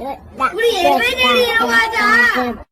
우리 예배드리러 가자.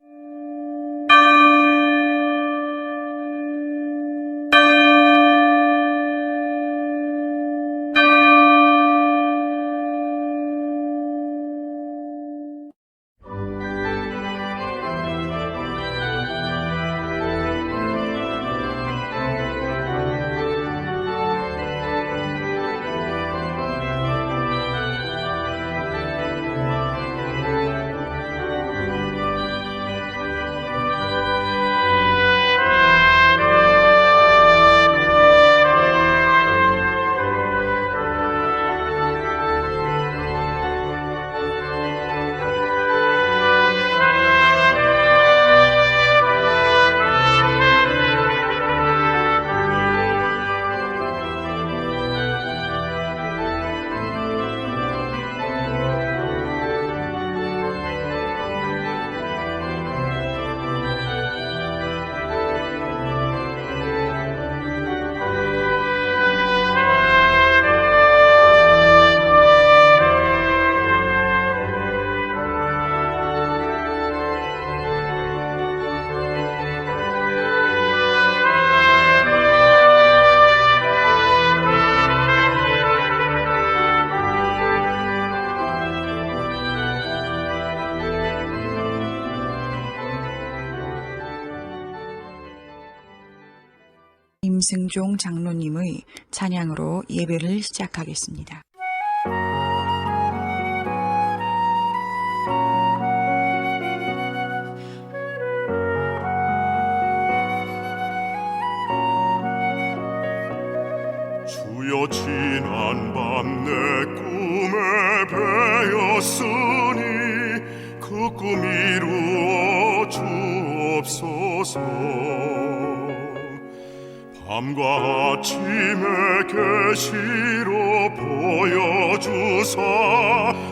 임승종 장로님의 찬양으로 예배를 시작하겠습니다. 주여 지난 밤 내 꿈에 배었으니 그 꿈 이루어 주옵소서. 밤과 아침에 계시로 보여주사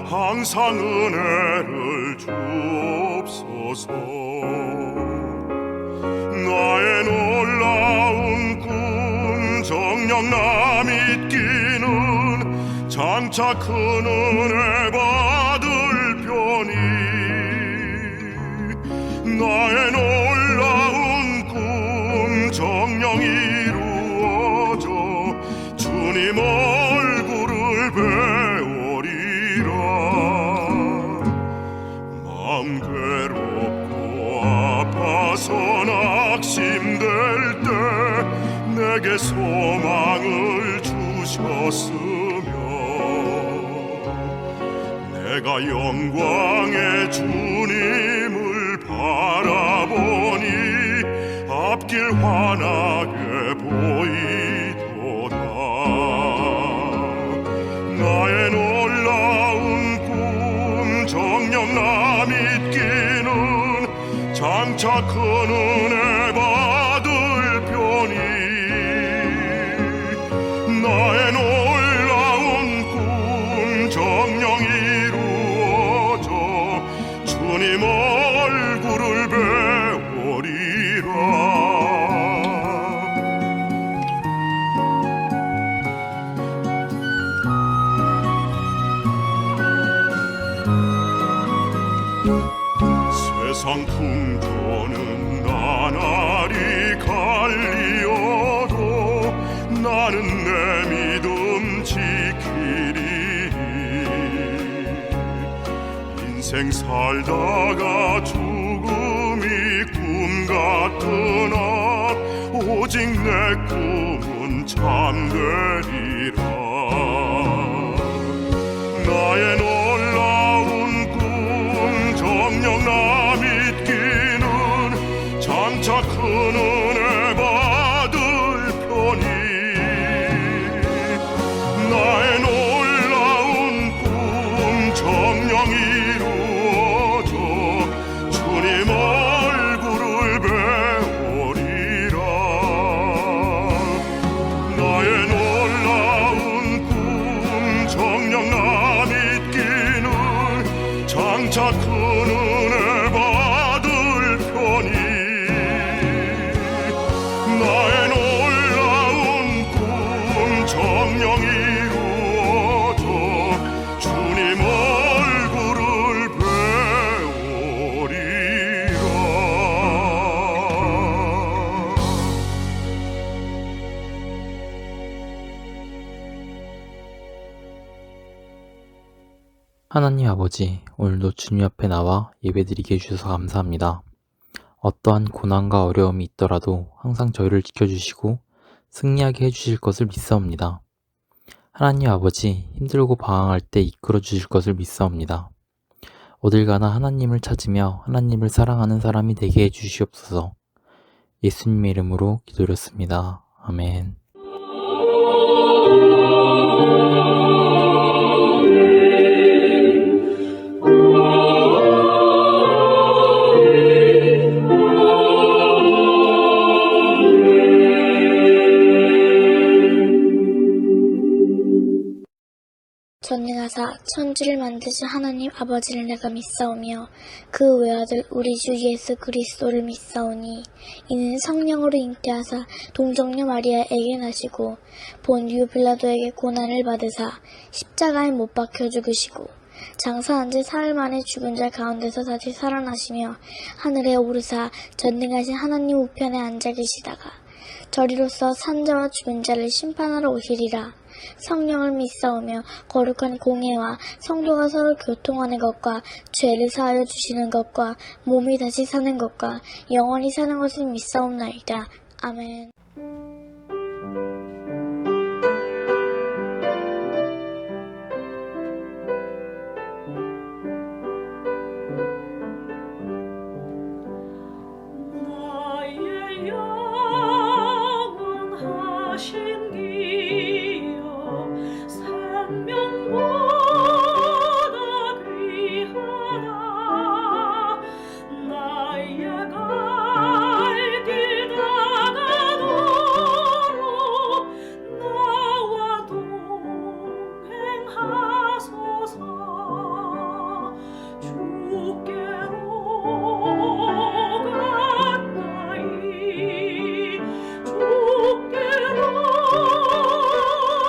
항상 은혜를 주옵소서. 나의 놀라운 꿈 정녕 나 믿기는 장차 큰 은혜 받을 편이. 나의 놀라운 꿈 정녕 이루어져 주님 얼굴을 배우리라. 마음 괴롭고 아파서 낙심될 때 내게 소망을 주셨으며 내가 영광의 주님을 바라보니 앞길 환하게 보이도다. 나의 놀라운 꿈 정녕 나 믿기는 장차 큰 은혜 받을 편이. 나의 놀라운 꿈 정녕 이루어져 주님 얼굴을 배우리라. 세상 풍조는 나날이 갈리어도 나는 내 믿음 지키리. 인생 살다가 죽음이 꿈 같으나 오직 내 꿈은 참되리라. 나의 놀라운 꿈 정녕 나 믿기는 장차 큰 은혜 받을 편이. 나의 놀라운 꿈 정녕 이루어져 주님 얼굴을 배우리라. 나의 놀라운 꿈 정녕 나 믿기는 장차 큰 은혜 받을 편이. 나의 놀라운 꿈 정녕 이루어져 주님 얼굴을 하나님 아버지, 오늘도 주님 앞에 나와 예배드리게 해주셔서 감사합니다. 어떠한 고난과 어려움이 있더라도 항상 저희를 지켜주시고 승리하게 해주실 것을 믿사옵니다. 하나님 아버지, 힘들고 방황할 때 이끌어 주실 것을 믿사옵니다. 어딜 가나 하나님을 찾으며 하나님을 사랑하는 사람이 되게 해주시옵소서. 예수님의 이름으로 기도드렸습니다. 아멘. 전능하사 천지를 만드신 하나님 아버지를 내가 믿사오며 그 외아들 우리 주 예수 그리스도를 믿사오니 이는 성령으로 잉태하사 동정녀 마리아에게 나시고 본디오 빌라도에게 고난을 받으사 십자가에 못 박혀 죽으시고 장사한 지 사흘 만에 죽은 자 가운데서 다시 살아나시며 하늘에 오르사 전능하신 하나님 우편에 앉아 계시다가 저리로서 산자와 죽은 자를 심판하러 오시리라. 성령을 믿사오며 거룩한 공예와 성도가 서로 교통하는 것과 죄를 사하여 주시는 것과 몸이 다시 사는 것과 영원히 사는 것을 믿사옵나이다. 아멘. 나의 영원하신 기여 생명보다 귀하다. 나의 갈 길 다가도록 나와 동행하소서. 주께로 가까이 주께로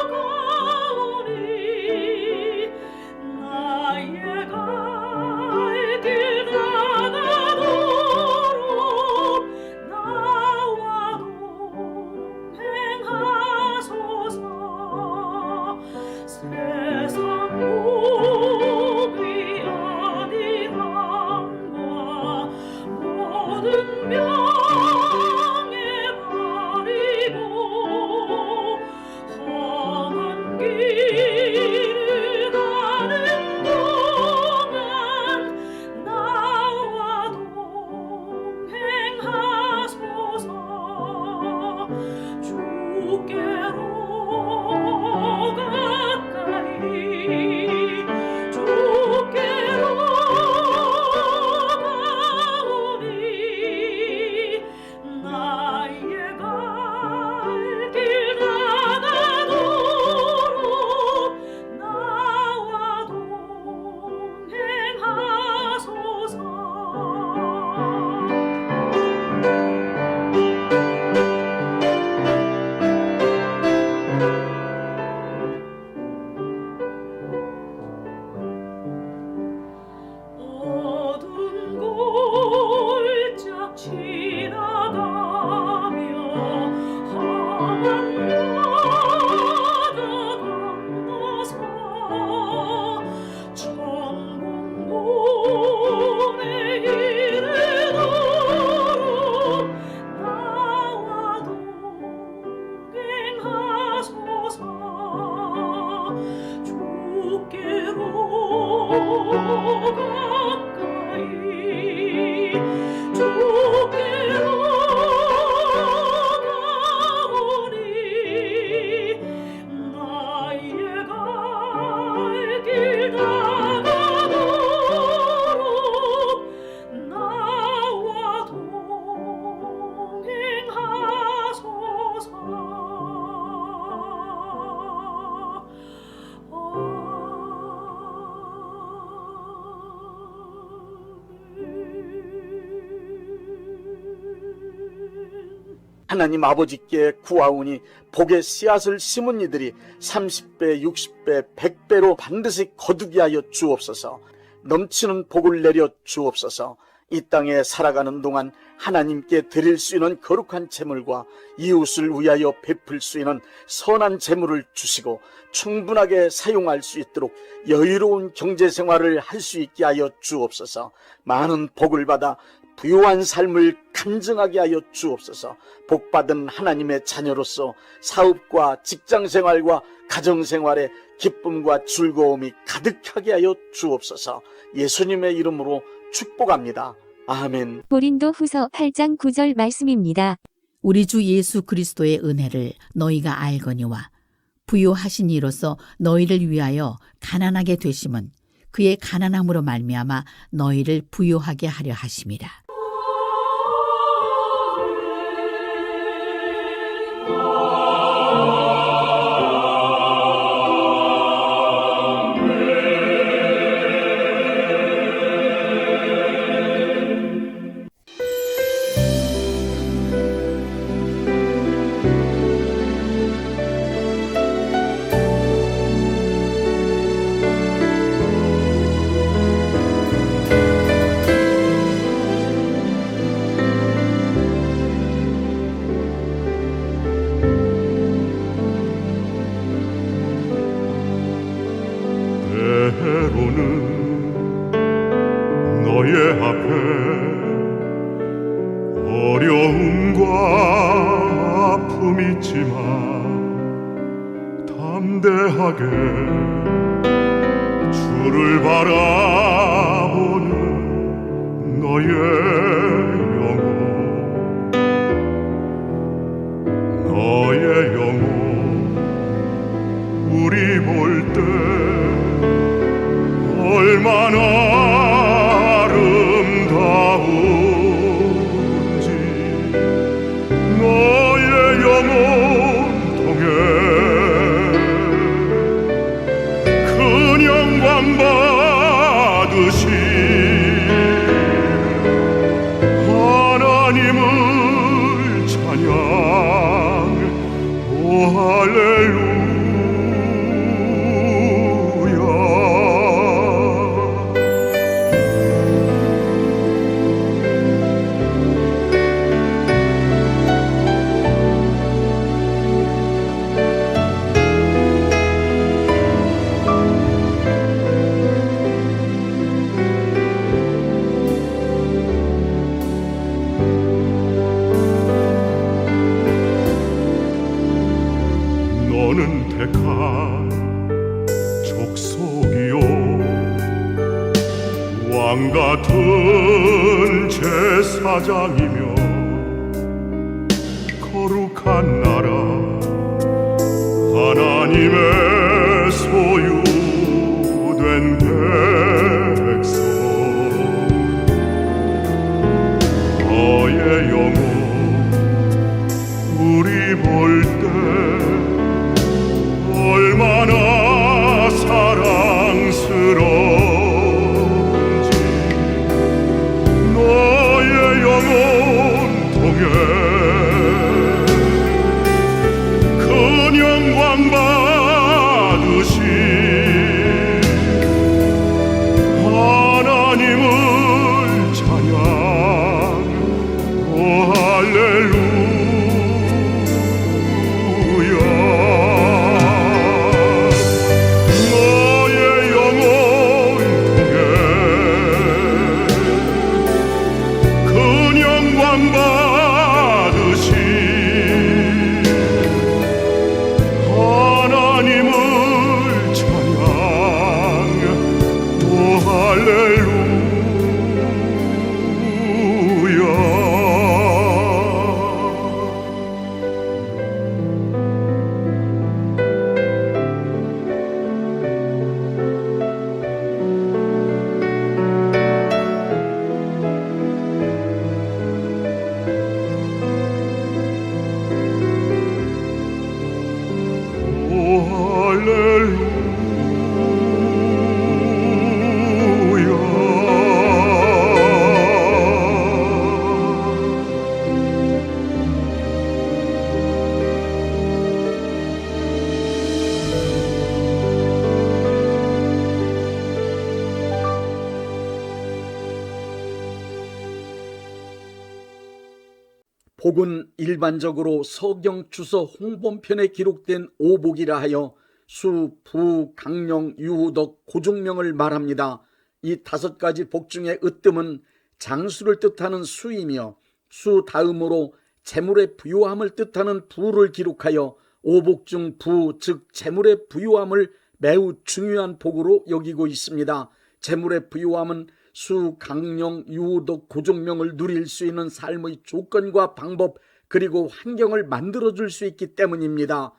가오니 나의 갈 길 다가도록 나와 동행하소서. 세상 무비 아니함과 모든 명예 버리고 험한 길을 가는 동안 나와 동행하소서. 주께로 가까이 주께로 가오니 나의 갈 길 다가도록 나와 동행하소서. 어두운 골짝 지나가며 험한 바다 건너서 천국문에 이르도록 나와 동행하소서. 주께로 가까이 주께로 가오니 나의 갈 길 다가도록 나와 하나님 아버지께 구하오니 복의 씨앗을 심은 이들이 30배, 60배, 100배로 반드시 거두게 하여 주옵소서. 넘치는 복을 내려 주옵소서. 이 땅에 살아가는 동안 하나님께 드릴 수 있는 거룩한 재물과 이웃을 위하여 베풀 수 있는 선한 재물을 주시고 충분하게 사용할 수 있도록 여유로운 경제생활을 할 수 있게 하여 주옵소서. 많은 복을 받아 부유한 삶을 간증하게 하여 주옵소서. 복받은 하나님의 자녀로서 사업과 직장생활과 가정생활에 기쁨과 즐거움이 가득하게 하여 주옵소서. 예수님의 이름으로 축복합니다. 아멘. 고린도 후서 8장 9절 말씀입니다. 우리 주 예수 그리스도의 은혜를 너희가 알거니와 부요하신 이로서 너희를 위하여 가난하게 되심은 그의 가난함으로 말미암아 너희를 부요하게 하려 하심이라. 때로는 너의 앞에 어려움과 아픔 있지만 담대하게 주를 바라보는 너의 영혼, 너의 영혼 우리 볼 때 얼마나 아름다운지 너의 영혼 통해 큰 영광 받으시 하나님을 찬양 오 할렐루야. 너는 택한 족속이요 왕같은 제사장이며 거룩한 나라 하나님의 소유된 백성 너의 영혼 우리 볼 때 얼마나 사랑스러운지 너의 영혼 통해 큰 영광 받으시 복은 일반적으로 서경 주서 홍범편에 기록된 오복이라 하여 수, 부, 강령, 유후덕, 고종명을 말합니다. 이 5가지 복 중에 으뜸은 장수를 뜻하는 수이며 수 다음으로 재물의 부요함을 뜻하는 부를 기록하여 오복 중 부, 즉 재물의 부요함을 매우 중요한 복으로 여기고 있습니다. 재물의 부요함은 수, 강령, 유후덕, 고종명을 누릴 수 있는 삶의 조건과 방법 그리고 환경을 만들어줄 수 있기 때문입니다.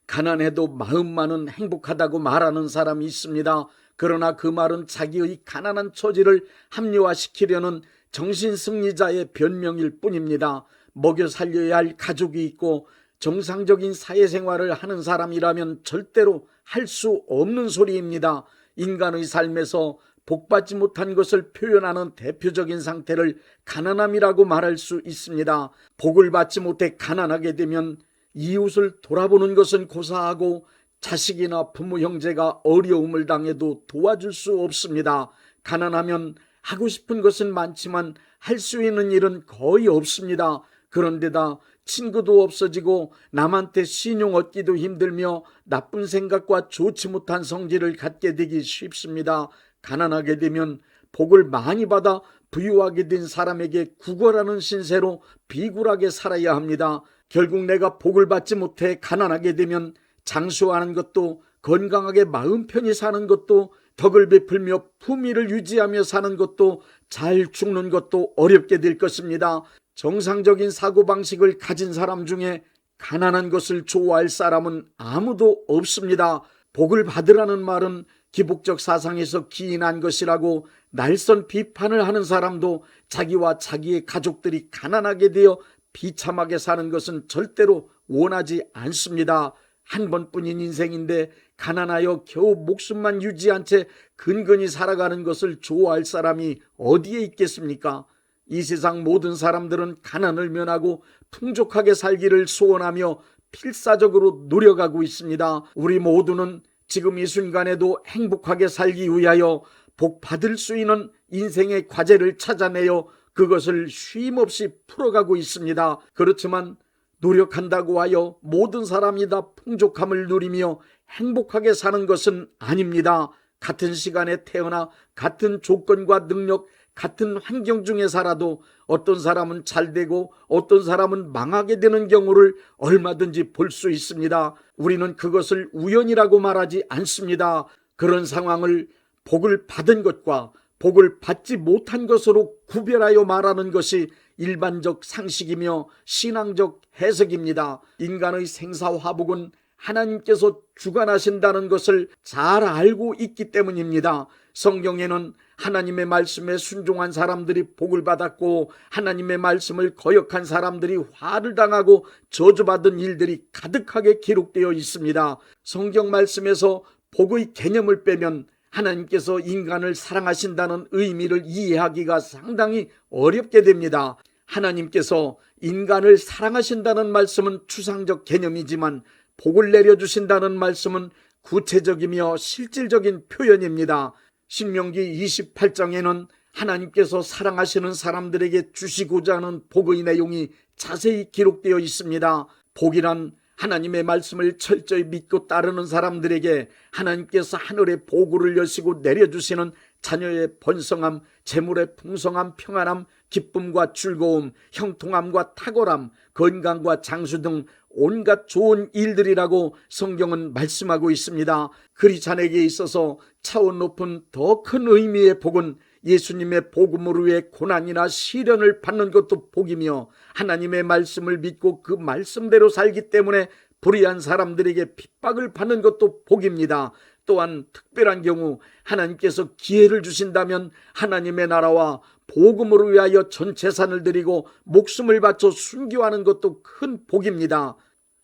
가난해도 마음만은 행복하다고 말하는 사람이 있습니다. 그러나 그 말은 자기의 가난한 처지를 합리화시키려는 정신승리자의 변명일 뿐입니다. 먹여 살려야 할 가족이 있고 정상적인 사회생활을 하는 사람이라면 절대로 할 수 없는 소리입니다. 인간의 삶에서 복받지 못한 것을 표현하는 대표적인 상태를 가난함이라고 말할 수 있습니다. 복을 받지 못해 가난하게 되면 이웃을 돌아보는 것은 고사하고 자식이나 부모 형제가 어려움을 당해도 도와줄 수 없습니다. 가난하면 하고 싶은 것은 많지만 할 수 있는 일은 거의 없습니다. 그런데다 친구도 없어지고 남한테 신용 얻기도 힘들며 나쁜 생각과 좋지 못한 성질을 갖게 되기 쉽습니다. 가난하게 되면 복을 많이 받아 부유하게 된 사람에게 구걸하는 신세로 비굴하게 살아야 합니다. 결국 내가 복을 받지 못해 가난하게 되면 장수하는 것도 건강하게 마음 편히 사는 것도 덕을 베풀며 품위를 유지하며 사는 것도 잘 죽는 것도 어렵게 될 것입니다. 정상적인 사고방식을 가진 사람 중에 가난한 것을 좋아할 사람은 아무도 없습니다. 복을 받으라는 말은 기복적 사상에서 기인한 것이라고 날선 비판을 하는 사람도 자기와 자기의 가족들이 가난하게 되어 비참하게 사는 것은 절대로 원하지 않습니다. 한 번뿐인 인생인데 가난하여 겨우 목숨만 유지한 채 근근히 살아가는 것을 좋아할 사람이 어디에 있겠습니까? 이 세상 모든 사람들은 가난을 면하고 풍족하게 살기를 소원하며 필사적으로 노력하고 있습니다. 우리 모두는 지금 이 순간에도 행복하게 살기 위하여 복 받을 수 있는 인생의 과제를 찾아내어 그것을 쉼없이 풀어가고 있습니다. 그렇지만 노력한다고 하여 모든 사람이 다 풍족함을 누리며 행복하게 사는 것은 아닙니다. 같은 시간에 태어나 같은 조건과 능력, 같은 환경 중에 살아도 어떤 사람은 잘 되고 어떤 사람은 망하게 되는 경우를 얼마든지 볼 수 있습니다. 우리는 그것을 우연이라고 말하지 않습니다. 그런 상황을 복을 받은 것과 복을 받지 못한 것으로 구별하여 말하는 것이 일반적 상식이며 신앙적 해석입니다. 인간의 생사화복은 하나님께서 주관하신다는 것을 잘 알고 있기 때문입니다. 성경에는 하나님의 말씀에 순종한 사람들이 복을 받았고 하나님의 말씀을 거역한 사람들이 화를 당하고 저주받은 일들이 가득하게 기록되어 있습니다. 성경 말씀에서 복의 개념을 빼면 하나님께서 인간을 사랑하신다는 의미를 이해하기가 상당히 어렵게 됩니다. 하나님께서 인간을 사랑하신다는 말씀은 추상적 개념이지만 복을 내려주신다는 말씀은 구체적이며 실질적인 표현입니다. 신명기 28장에는 하나님께서 사랑하시는 사람들에게 주시고자 하는 복의 내용이 자세히 기록되어 있습니다. 복이란 하나님의 말씀을 철저히 믿고 따르는 사람들에게 하나님께서 하늘의 보고를 여시고 내려주시는 자녀의 번성함, 재물의 풍성함, 평안함, 기쁨과 즐거움, 형통함과 탁월함, 건강과 장수 등 온갖 좋은 일들이라고 성경은 말씀하고 있습니다. 크리스찬에게 있어서 차원 높은 더 큰 의미의 복은 예수님의 복음으로 위해 고난이나 시련을 받는 것도 복이며 하나님의 말씀을 믿고 그 말씀대로 살기 때문에 불의한 사람들에게 핍박을 받는 것도 복입니다. 또한 특별한 경우 하나님께서 기회를 주신다면 하나님의 나라와 복음으로 위하여 전 재산을 드리고 목숨을 바쳐 순교하는 것도 큰 복입니다.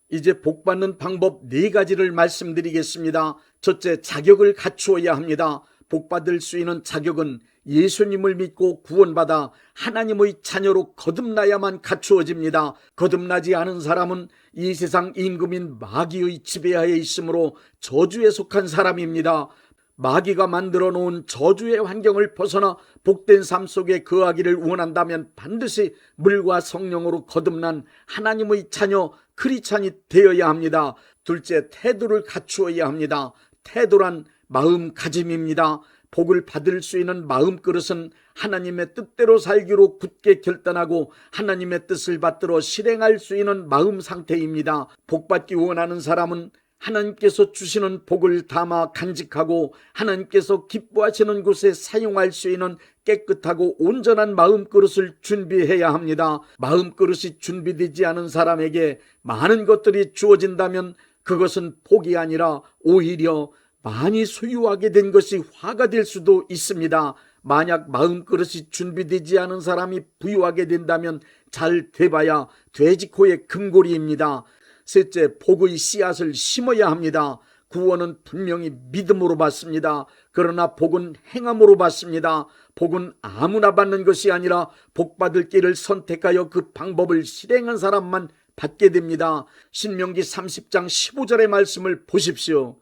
이제 복받는 방법 4가지를 말씀드리겠습니다. 첫째, 자격을 갖추어야 합니다. 복받을 수 있는 자격은 예수님을 믿고 구원받아 하나님의 자녀로 거듭나야만 갖추어집니다. 거듭나지 않은 사람은 이 세상 임금인 마귀의 지배하에 있으므로 저주에 속한 사람입니다. 마귀가 만들어 놓은 저주의 환경을 벗어나 복된 삶 속에 거하기를 원한다면 반드시 물과 성령으로 거듭난 하나님의 자녀 크리스찬이 되어야 합니다. 둘째, 태도를 갖추어야 합니다. 태도란 마음가짐입니다. 복을 받을 수 있는 마음그릇은 하나님의 뜻대로 살기로 굳게 결단하고 하나님의 뜻을 받들어 실행할 수 있는 마음 상태입니다. 복받기 원하는 사람은 하나님께서 주시는 복을 담아 간직하고 하나님께서 기뻐하시는 곳에 사용할 수 있는 깨끗하고 온전한 마음그릇을 준비해야 합니다. 마음그릇이 준비되지 않은 사람에게 많은 것들이 주어진다면 그것은 복이 아니라 오히려 많이 소유하게 된 것이 화가 될 수도 있습니다. 만약 마음그릇이 준비되지 않은 사람이 부유하게 된다면 잘 돼봐야 돼지코의 금고리입니다. 셋째, 복의 씨앗을 심어야 합니다. 구원은 분명히 믿음으로 받습니다. 그러나 복은 행함으로 받습니다. 복은 아무나 받는 것이 아니라 복받을 길을 선택하여 그 방법을 실행한 사람만 받게 됩니다. 신명기 30장 15절의 말씀을 보십시오.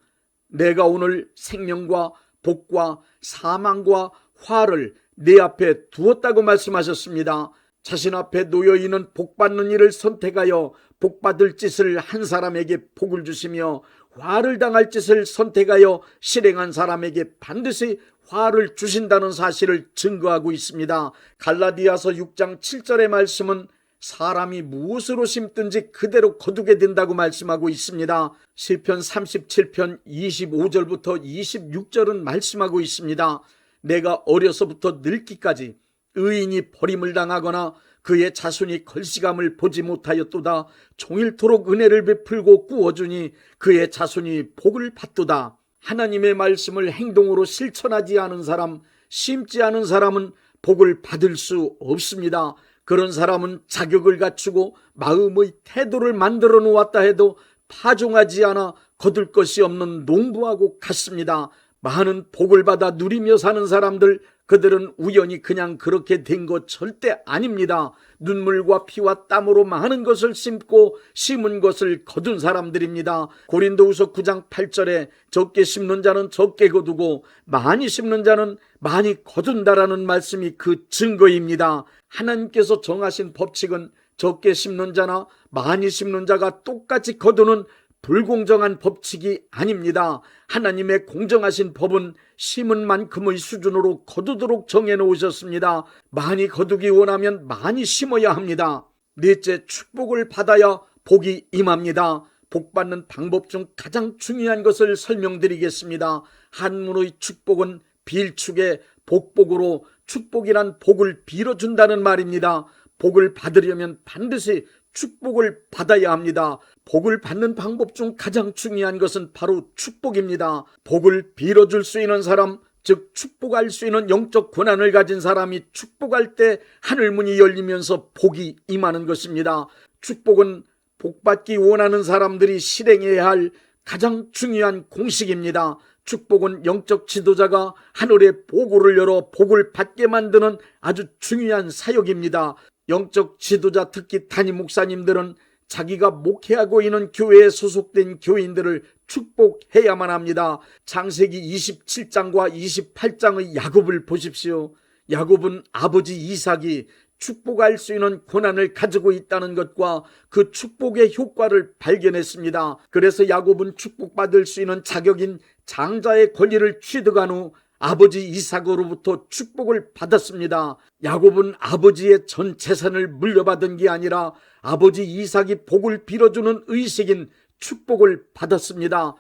내가 오늘 생명과 복과 사망과 화를 내 앞에 두었다고 말씀하셨습니다. 자신 앞에 놓여있는 복받는 일을 선택하여 복받을 짓을 한 사람에게 복을 주시며 화를 당할 짓을 선택하여 실행한 사람에게 반드시 화를 주신다는 사실을 증거하고 있습니다. 갈라디아서 6장 7절의 말씀은 사람이 무엇으로 심든지 그대로 거두게 된다고 말씀하고 있습니다. 시편 37편 25절부터 26절은 말씀하고 있습니다. 내가 어려서부터 늙기까지 의인이 버림을 당하거나 그의 자손이 걸시감을 보지 못하였도다. 종일토록 은혜를 베풀고 꾸어주니 그의 자손이 복을 받도다. 하나님의 말씀을 행동으로 실천하지 않은 사람, 심지 않은 사람은 복을 받을 수 없습니다. 그런 사람은 자격을 갖추고 마음의 태도를 만들어 놓았다 해도 파종하지 않아 거둘 것이 없는 농부하고 같습니다. 많은 복을 받아 누리며 사는 사람들, 그들은 우연히 그냥 그렇게 된 것 절대 아닙니다. 눈물과 피와 땀으로 많은 것을 심고 심은 것을 거둔 사람들입니다. 고린도후서 9장 8절에 적게 심는 자는 적게 거두고 많이 심는 자는 많이 거둔다라는 말씀이 그 증거입니다. 하나님께서 정하신 법칙은 적게 심는 자나 많이 심는 자가 똑같이 거두는 불공정한 법칙이 아닙니다. 하나님의 공정하신 법은 심은 만큼의 수준으로 거두도록 정해놓으셨습니다. 많이 거두기 원하면 많이 심어야 합니다. 넷째, 축복을 받아야 복이 임합니다. 복받는 방법 중 가장 중요한 것을 설명드리겠습니다. 한문의 축복은 빌축의 복복으로 축복이란 복을 빌어준다는 말입니다. 복을 받으려면 반드시 축복을 받아야 합니다. 복을 받는 방법 중 가장 중요한 것은 바로 축복입니다. 복을 빌어줄 수 있는 사람, 즉 축복할 수 있는 영적 권한을 가진 사람이 축복할 때 하늘문이 열리면서 복이 임하는 것입니다. 축복은 복받기 원하는 사람들이 실행해야 할 가장 중요한 공식입니다. 축복은 영적 지도자가 하늘의 보고를 열어 복을 받게 만드는 아주 중요한 사역입니다. 영적 지도자, 특히 담임 목사님들은 자기가 목회하고 있는 교회에 소속된 교인들을 축복해야만 합니다. 창세기 27장과 28장의 야곱을 보십시오. 야곱은 아버지 이삭이 축복할 수 있는 권한을 가지고 있다는 것과 그 축복의 효과를 발견했습니다. 그래서 야곱은 축복받을 수 있는 자격인 장자의 권리를 취득한 후 아버지 이삭으로부터 축복을 받았습니다. 야곱은 아버지의 전 재산을 물려받은 게 아니라 아버지 이삭이 복을 빌어주는 의식인 축복을 받았습니다.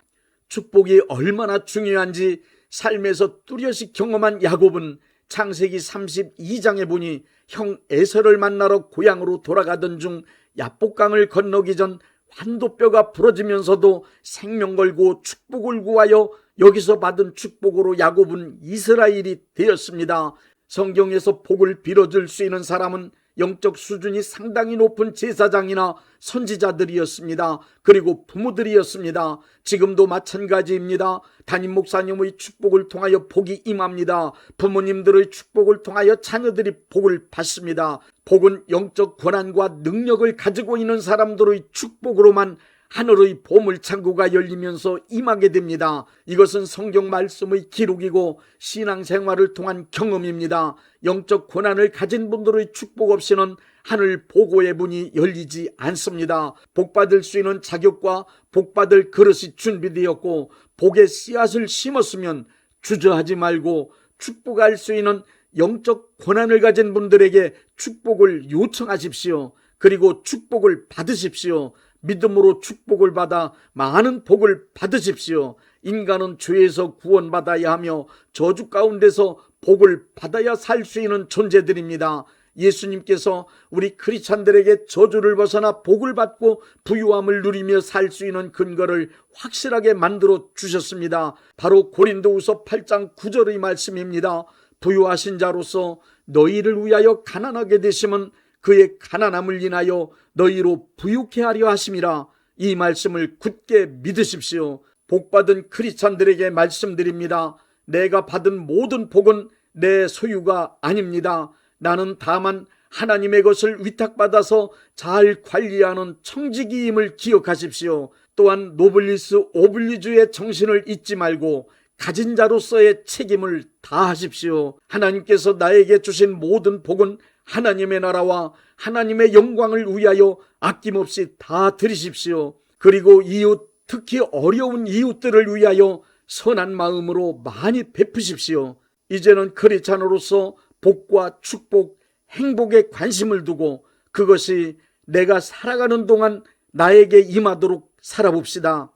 축복이 얼마나 중요한지 삶에서 뚜렷이 경험한 야곱은 창세기 32장에 보니 형 에서를 만나러 고향으로 돌아가던 중 야복강을 건너기 전 환도뼈가 부러지면서도 생명 걸고 축복을 구하여 여기서 받은 축복으로 야곱은 이스라엘이 되었습니다. 성경에서 복을 빌어줄 수 있는 사람은 영적 수준이 상당히 높은 제사장이나 선지자들이었습니다. 그리고 부모들이었습니다. 지금도 마찬가지입니다. 담임 목사님의 축복을 통하여 복이 임합니다. 부모님들의 축복을 통하여 자녀들이 복을 받습니다. 복은 영적 권한과 능력을 가지고 있는 사람들의 축복으로만 하늘의 보물창고가 열리면서 임하게 됩니다. 이것은 성경 말씀의 기록이고 신앙생활을 통한 경험입니다. 영적 고난을 가진 분들의 축복 없이는 하늘 보고의 문이 열리지 않습니다. 복받을 수 있는 자격과 복받을 그릇이 준비되었고 복의 씨앗을 심었으면 주저하지 말고 축복할 수 있는 영적 고난을 가진 분들에게 축복을 요청하십시오. 그리고 축복을 받으십시오. 믿음으로 축복을 받아 많은 복을 받으십시오. 인간은 죄에서 구원받아야 하며 저주 가운데서 복을 받아야 살 수 있는 존재들입니다. 예수님께서 우리 크리스찬들에게 저주를 벗어나 복을 받고 부유함을 누리며 살 수 있는 근거를 확실하게 만들어 주셨습니다. 바로 고린도후서 8장 9절의 말씀입니다. 부유하신 자로서 너희를 위하여 가난하게 되심은 그의 가난함을 인하여 너희로 부유케 하려 하심이라. 이 말씀을 굳게 믿으십시오. 복받은 크리스찬들에게 말씀드립니다. 내가 받은 모든 복은 내 소유가 아닙니다. 나는 다만 하나님의 것을 위탁받아서 잘 관리하는 청지기임을 기억하십시오. 또한 노블리스 오블리주의 정신을 잊지 말고 가진 자로서의 책임을 다하십시오. 하나님께서 나에게 주신 모든 복은 하나님의 나라와 하나님의 영광을 위하여 아낌없이 다 드리십시오. 그리고 이웃, 특히 어려운 이웃들을 위하여 선한 마음으로 많이 베푸십시오. 이제는 크리스찬으로서 복과 축복, 행복에 관심을 두고 그것이 내가 살아가는 동안 나에게 임하도록 살아봅시다.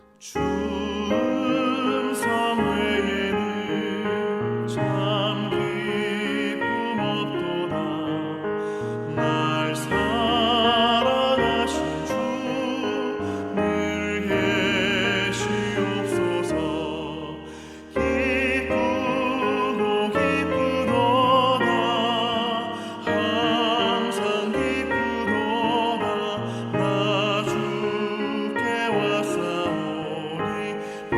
참 기쁨 없도다. 날 사랑하신 주 늘 계시옵소서. 기쁘고 기쁘도다. 항상 기쁘도다. 나 주께 왔사오니 복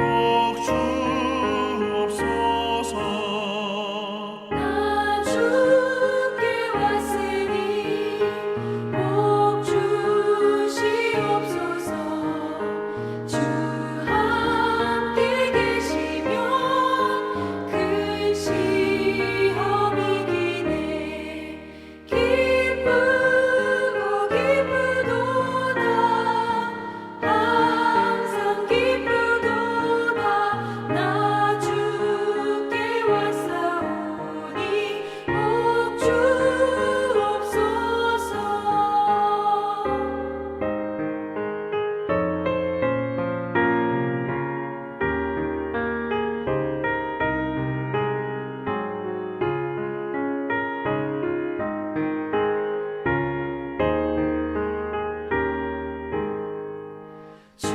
주옵소서. 나 주께 왔으니 복 주시옵소서. 주 함께 계시면 큰 시험이 기네. 기쁘고 기쁘도다. 항상 기쁘도다. 나 주께 왔사오니 복 주옵소서. 주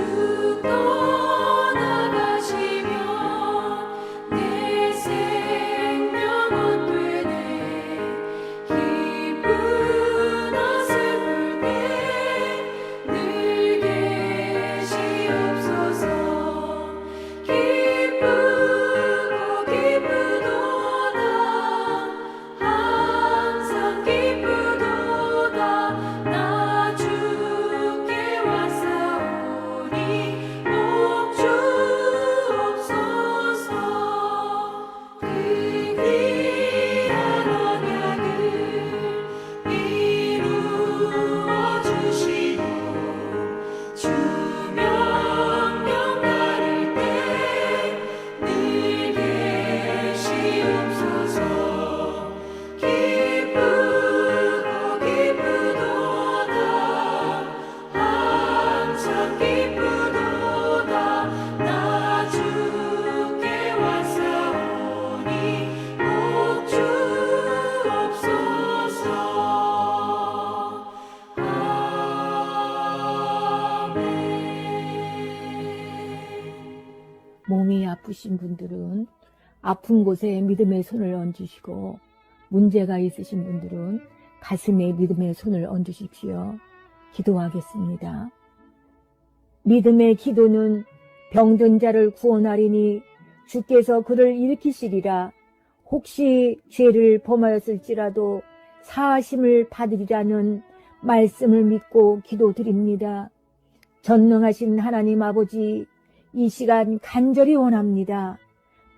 떠나가시면 내 생명 헛되네. 기쁘나 슬플 때 늘 계시옵소서. 기쁘고 기쁘도다. 항상 기쁘도다. 나 주께 왔사오니 복 주옵소서. 그 귀한 언약을 이루어 주시고 주 명령 따를 때 늘 계시옵소서. 기쁘고 기쁘도다. 항상 기쁘도다. 나 주께 왔사오니 복 주옵소서. 몸이 아프신 분들은 아픈 곳에 믿음의 손을 얹으시고 문제가 있으신 분들은 가슴에 믿음의 손을 얹으십시오. 기도하겠습니다. 믿음의 기도는 병든 자를 구원하리니 주께서 그를 일으키시리라. 혹시 죄를 범하였을지라도 사하심을 받으리라는 말씀을 믿고 기도드립니다. 전능하신 하나님 아버지, 이 시간 간절히 원합니다.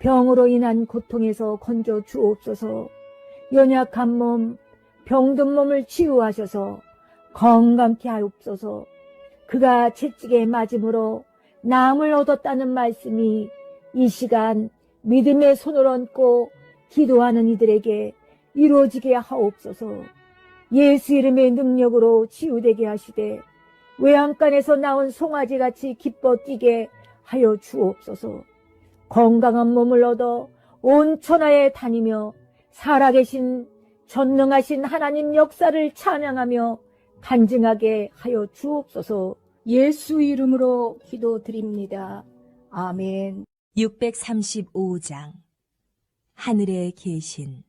병으로 인한 고통에서 건져 주옵소서. 연약한 몸, 병든 몸을 치유하셔서 건강케 하옵소서. 그가 채찍에 맞음으로 나음을 얻었다는 말씀이 이 시간 믿음의 손을 얹고 기도하는 이들에게 이루어지게 하옵소서. 예수 이름의 능력으로 치유되게 하시되 외양간에서 나온 송아지같이 기뻐 뛰게 하여 주옵소서. 건강한 몸을 얻어 온 천하에 다니며 살아계신 전능하신 하나님 역사를 찬양하며 간증하게 하여 주옵소서. 예수 이름으로 기도드립니다. 아멘. 635장 하늘에 계신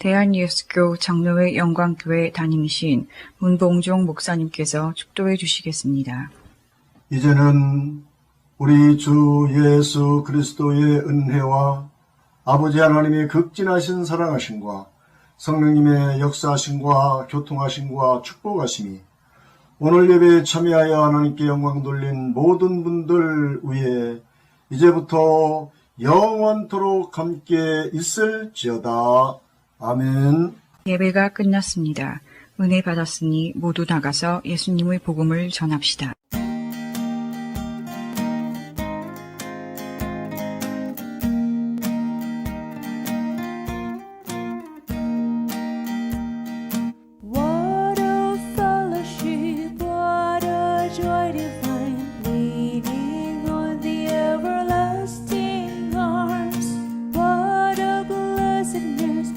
대한예수교 장로회 영광교회 담임이신 문봉종 목사님께서 축도해 주시겠습니다. 이제는 우리 주 예수 그리스도의 은혜와 아버지 하나님의 극진하신 사랑하심과 성령님의 역사하심과 교통하심과 축복하심이 오늘 예배에 참여하여 하나님께 영광 돌린 모든 분들 위에 이제부터 영원토록 함께 있을지어다. 아멘. 예배가 끝났습니다. 은혜 받았으니 모두 나가서 예수님의 복음을 전합시다. What a fellowship, what a joy divine, leaning on the everlasting arms. What a blessedness,